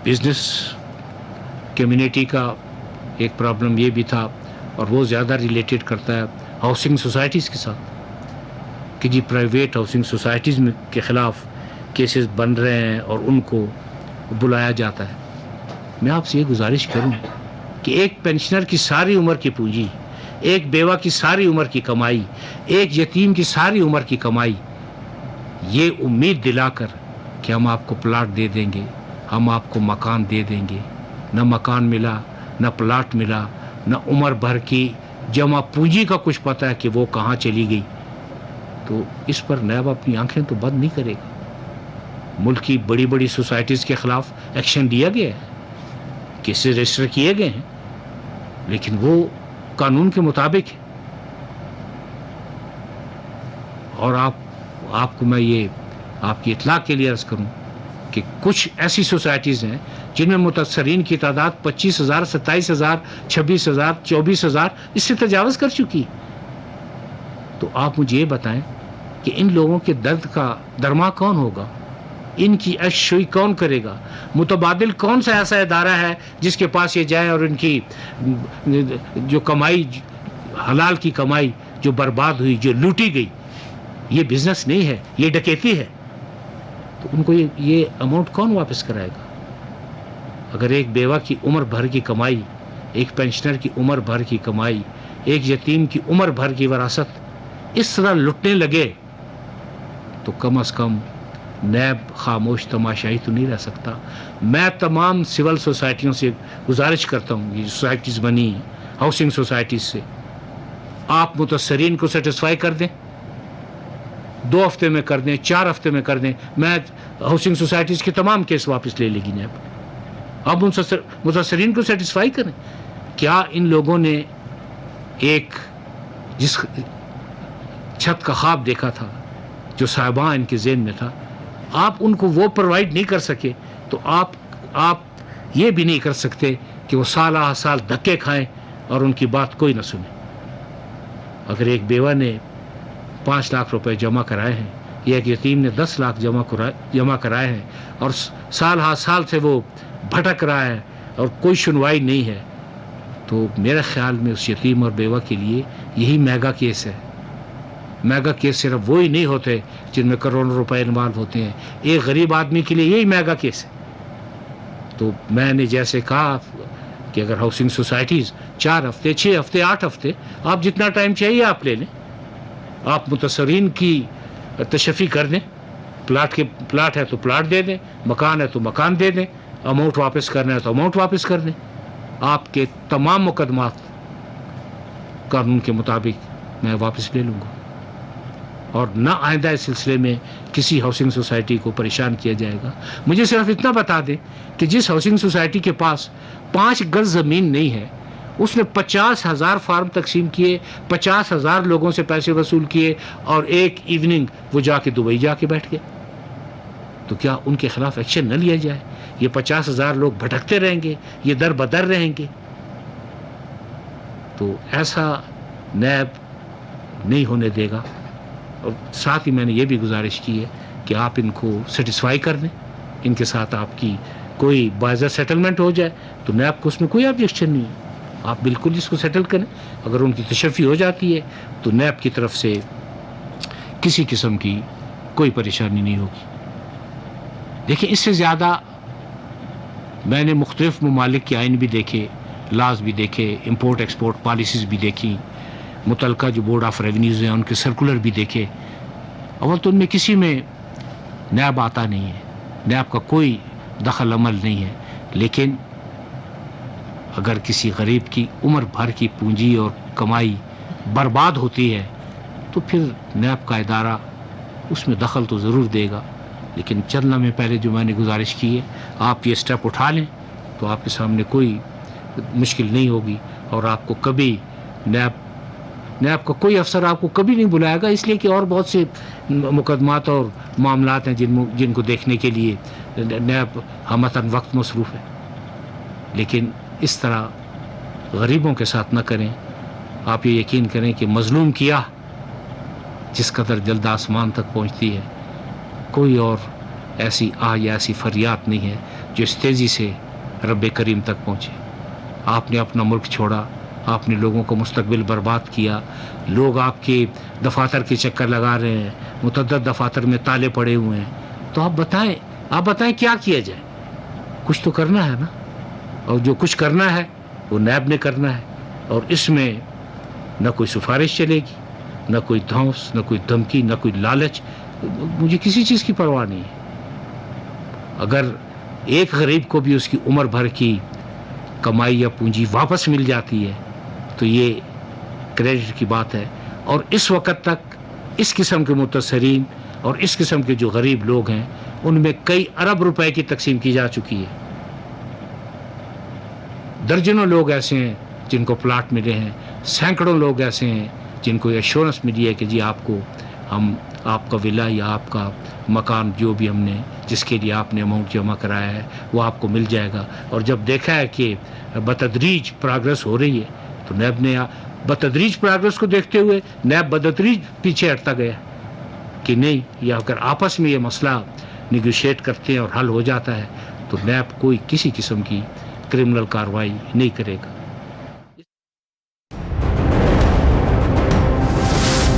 بزنس کمیونٹی کا ایک پرابلم یہ بھی تھا اور وہ زیادہ ریلیٹڈ کرتا ہے ہاؤسنگ سوسائٹیز کے ساتھ کہ جی پرائیویٹ ہاؤسنگ سوسائٹیز میں کے خلاف کیسز بن رہے ہیں اور ان کو بلایا جاتا ہے. میں آپ سے یہ گزارش کروں کہ ایک پینشنر کی ساری عمر کی پونجی، ایک بیوہ کی ساری عمر کی کمائی، ایک یتیم کی ساری عمر کی کمائی، یہ امید دلا کر کہ ہم آپ کو پلاٹ دے دیں گے، ہم آپ کو مکان دے دیں گے، نہ مکان ملا، نہ پلاٹ ملا، نہ عمر بھر کی جمع پونجی کا کچھ پتہ ہے کہ وہ کہاں چلی گئی، تو اس پر نیب اپنی آنکھیں تو بند نہیں کرے گا. ملک کی بڑی بڑی سوسائٹیز کے خلاف ایکشن لیا گیا ہے، کیسز رجسٹر کیے گئے ہیں، لیکن وہ قانون کے مطابق ہے. اور آپ کو میں یہ آپ کی اطلاع کے لیے عرض کروں کہ کچھ ایسی سوسائٹیز ہیں جن میں متاثرین کی تعداد 25,000 27,000 26,000 24,000 اس سے تجاوز کر چکی. تو آپ مجھے یہ بتائیں کہ ان لوگوں کے درد کا درما کون ہوگا، ان کی اشوئی کون کرے گا، متبادل کون سا ایسا ادارہ ہے جس کے پاس یہ جائیں اور ان کی جو کمائی، حلال کی کمائی جو برباد ہوئی، جو لوٹی گئی، یہ بزنس نہیں ہے، یہ ڈکیتی ہے، تو ان کو یہ اماؤنٹ کون واپس کرائے گا؟ اگر ایک بیوہ کی عمر بھر کی کمائی، ایک پینشنر کی عمر بھر کی کمائی، ایک یتیم کی عمر بھر کی وراثت اس طرح لٹنے لگے تو کم از کم نیب خاموش تماشائی تو نہیں رہ سکتا. میں تمام سول سوسائٹیوں سے گزارش کرتا ہوں، یہ سوسائٹیز بنی ہیں ہاؤسنگ سوسائٹیز سے، آپ متاثرین کو سیٹسفائی کر دیں، 2 ہفتے میں کر دیں، 4 ہفتے میں کر دیں، میں ہاؤسنگ سوسائٹیز کے تمام کیس واپس لے لے گی نیب. اب ان متاثرین کو سیٹسفائی کریں. کیا ان لوگوں نے ایک جس چھت کا خواب دیکھا تھا، جو صاحبان ان کے ذہن میں تھا، آپ ان کو وہ پرووائڈ نہیں کر سکے تو آپ یہ بھی نہیں کر سکتے کہ وہ سالہ سال دھکے کھائیں اور ان کی بات کوئی نہ سنیں. اگر ایک بیوہ نے 5 لاکھ روپے جمع کرائے ہیں یا ایک یتیم نے 10 لاکھ جمع کرائے ہیں اور سال ہر سال سے وہ بھٹک رہا ہے اور کوئی سنوائی نہیں ہے، تو میرے خیال میں اس یتیم اور بیوہ کے لیے یہی میگا کیس ہے. میگا کیس صرف وہی نہیں ہوتے جن میں کروڑوں روپے انوالو ہوتے ہیں، ایک غریب آدمی کے لیے یہی میگا کیس ہے. تو میں نے جیسے کہا کہ اگر ہاؤسنگ سوسائٹیز 4 ہفتے 6 ہفتے 8 ہفتے آپ جتنا ٹائم چاہیے آپ لے لیں، آپ متاثرین کی تشفی کر دیں، پلاٹ ہے تو پلاٹ دے دیں، مکان ہے تو مکان دے دیں، اماؤنٹ واپس کرنا ہے تو اماؤنٹ واپس کر دیں. آپ کے تمام مقدمات قانون کے مطابق میں واپس لے لوں گا، اور نہ آئندہ اس سلسلے میں کسی ہاؤسنگ سوسائٹی کو پریشان کیا جائے گا۔ مجھے صرف اتنا بتا دیں کہ جس ہاؤسنگ سوسائٹی کے پاس 5 گز زمین نہیں ہے، اس نے 50,000 فارم تقسیم کیے، 50,000 لوگوں سے پیسے وصول کیے، اور ایک ایوننگ وہ جا کے دبئی جا کے بیٹھ گئے، تو کیا ان کے خلاف ایکشن نہ لیا جائے؟ یہ 50,000 لوگ بھٹکتے رہیں گے، یہ در بدر رہیں گے؟ تو ایسا نیب نہیں ہونے دے گا۔ اور ساتھ ہی میں نے یہ بھی گزارش کی ہے کہ آپ ان کو سیٹسفائی کر دیں، ان کے ساتھ آپ کی کوئی باضابطہ سیٹلمنٹ ہو جائے تو نیب کو اس میں کوئی آبجیکشن نہیں ہے، آپ بالکل اس کو سیٹل کریں۔ اگر ان کی تشفی ہو جاتی ہے تو نیب کی طرف سے کسی قسم کی کوئی پریشانی نہیں ہوگی۔ دیکھیں، اس سے زیادہ میں نے مختلف ممالک کے آئین بھی دیکھے، لاز بھی دیکھے، امپورٹ ایکسپورٹ پالیسیز بھی دیکھی، متعلقہ جو بورڈ آف ریونیوز ہیں ان کے سرکولر بھی دیکھے۔ اول تو ان میں کسی میں نیب آتا نہیں ہے، نیب کا کوئی دخل عمل نہیں ہے، لیکن اگر کسی غریب کی عمر بھر کی پونجی اور کمائی برباد ہوتی ہے تو پھر نیب کا ادارہ اس میں دخل تو ضرور دے گا، لیکن چند لمحے پہلے جو میں نے گزارش کی ہے، آپ یہ سٹیپ اٹھا لیں تو آپ کے سامنے کوئی مشکل نہیں ہوگی، اور آپ کو کبھی نیب کا کوئی افسر آپ کو کبھی نہیں بلائے گا، اس لیے کہ اور بہت سے مقدمات اور معاملات ہیں جن کو دیکھنے کے لیے نیب ہمتاً وقت مصروف ہے۔ لیکن اس طرح غریبوں کے ساتھ نہ کریں۔ آپ یہ یقین کریں کہ مظلوم کیا جس قدر جلد آسمان تک پہنچتی ہے، کوئی اور ایسی آہ یا ایسی فریاد نہیں ہے جو اس تیزی سے رب کریم تک پہنچے۔ آپ نے اپنا ملک چھوڑا، آپ نے لوگوں کو مستقبل برباد کیا، لوگ آپ کے دفاتر کے چکر لگا رہے ہیں، متعدد دفاتر میں تالے پڑے ہوئے ہیں، تو آپ بتائیں کیا کیا جائے؟ کچھ تو کرنا ہے نا، اور جو کچھ کرنا ہے وہ نیب نے کرنا ہے، اور اس میں نہ کوئی سفارش چلے گی، نہ کوئی دھونس، نہ کوئی دھمکی، نہ کوئی لالچ، مجھے کسی چیز کی پرواہ نہیں ہے۔ اگر ایک غریب کو بھی اس کی عمر بھر کی کمائی یا پونجی واپس مل جاتی ہے تو یہ کریڈٹ کی بات ہے، اور اس وقت تک اس قسم کے متاثرین اور اس قسم کے جو غریب لوگ ہیں ان میں کئی ارب روپے کی تقسیم کی جا چکی ہے۔ درجنوں لوگ ایسے ہیں جن کو پلاٹ ملے ہیں، سینکڑوں لوگ ایسے ہیں جن کو یہ ایشورنس ملی ہے کہ جی آپ کا ولا یا آپ کا مکان جو بھی ہم نے جس کے لیے آپ نے اماؤنٹ جمع کرایا ہے وہ آپ کو مل جائے گا۔ اور جب دیکھا ہے کہ بتدریج پروگرس ہو رہی ہے تو نیب نے بتدریج پروگرس کو دیکھتے ہوئے نیب بتدریج پیچھے ہٹتا گیا کہ نہیں، یا اگر آپس میں یہ مسئلہ نیگوشیٹ کرتے ہیں اور حل ہو جاتا ہے تو نیب کوئی کسی قسم کی کرمنل کارروائی نہیں کرے گا۔